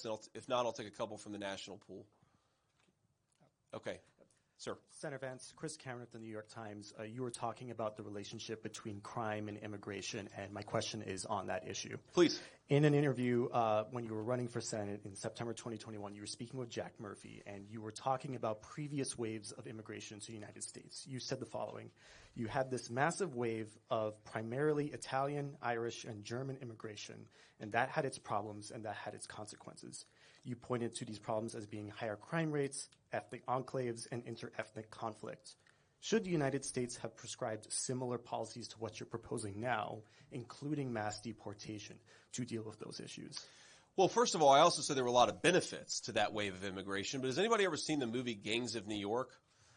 folks, and if not, I'll take a couple from the national pool. Okay. Sir. Senator Vance, Chris Cameron at the New York Times, you were talking about the relationship between crime and immigration, and my question is on that issue. Please. In an interview when you were running for Senate in September 2021, you were speaking with Jack Murphy, and you were talking about previous waves of immigration to the United States. You said the following: you had this massive wave of primarily Italian, Irish, and German immigration, and that had its problems and that had its consequences. You pointed to these problems as being higher crime rates, ethnic enclaves, and inter-ethnic conflict. Should the United States have prescribed similar policies to what you're proposing now, including mass deportation, to deal with those issues? Well, first of all, I also said there were a lot of benefits to that wave of immigration, but has anybody ever seen the movie Gangs of New York?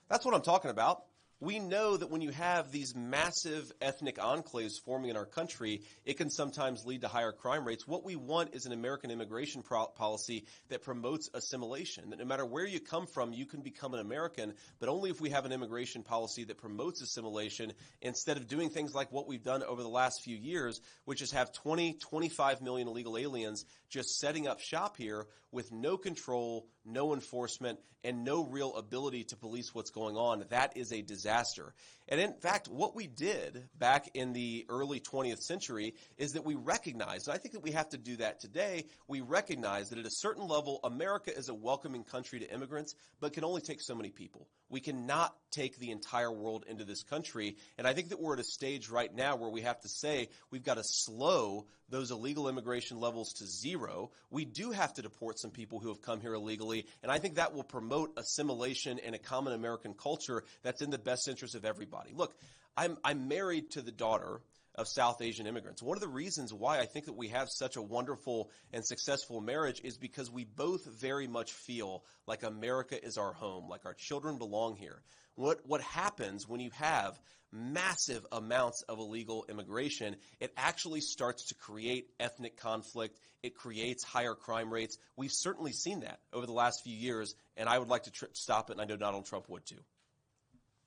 That's what I'm talking about. We know that when you have these massive ethnic enclaves forming in our country, it can sometimes lead to higher crime rates. What we want is an American immigration policy that promotes assimilation, that no matter where you come from, you can become an American, but only if we have an immigration policy that promotes assimilation instead of doing things like what we've done over the last few years, which is have 20, 25 million illegal aliens just setting up shop here with no control, no enforcement, and no real ability to police what's going on. That is a disaster. And in fact, what we did back in the early 20th century is that we recognized, and I think that we have to do that today, we recognize that at a certain level, America is a welcoming country to immigrants, but can only take so many people. We cannot take the entire world into this country. And I think that we're at a stage right now where we have to say we've got to slow those illegal immigration levels to zero. We do have to deport some people who have come here illegally. And I think that will promote assimilation and a common American culture that's in the best interest of everybody. Look, I'm married to the daughter of South Asian immigrants. One of the reasons why I think that we have such a wonderful and successful marriage is because we both very much feel like America is our home, like our children belong here. What happens when you have massive amounts of illegal immigration, it actually starts to create ethnic conflict. It creates higher crime rates. We've certainly seen that over the last few years, and I would like to stop it, and I know Donald Trump would too.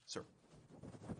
Sir.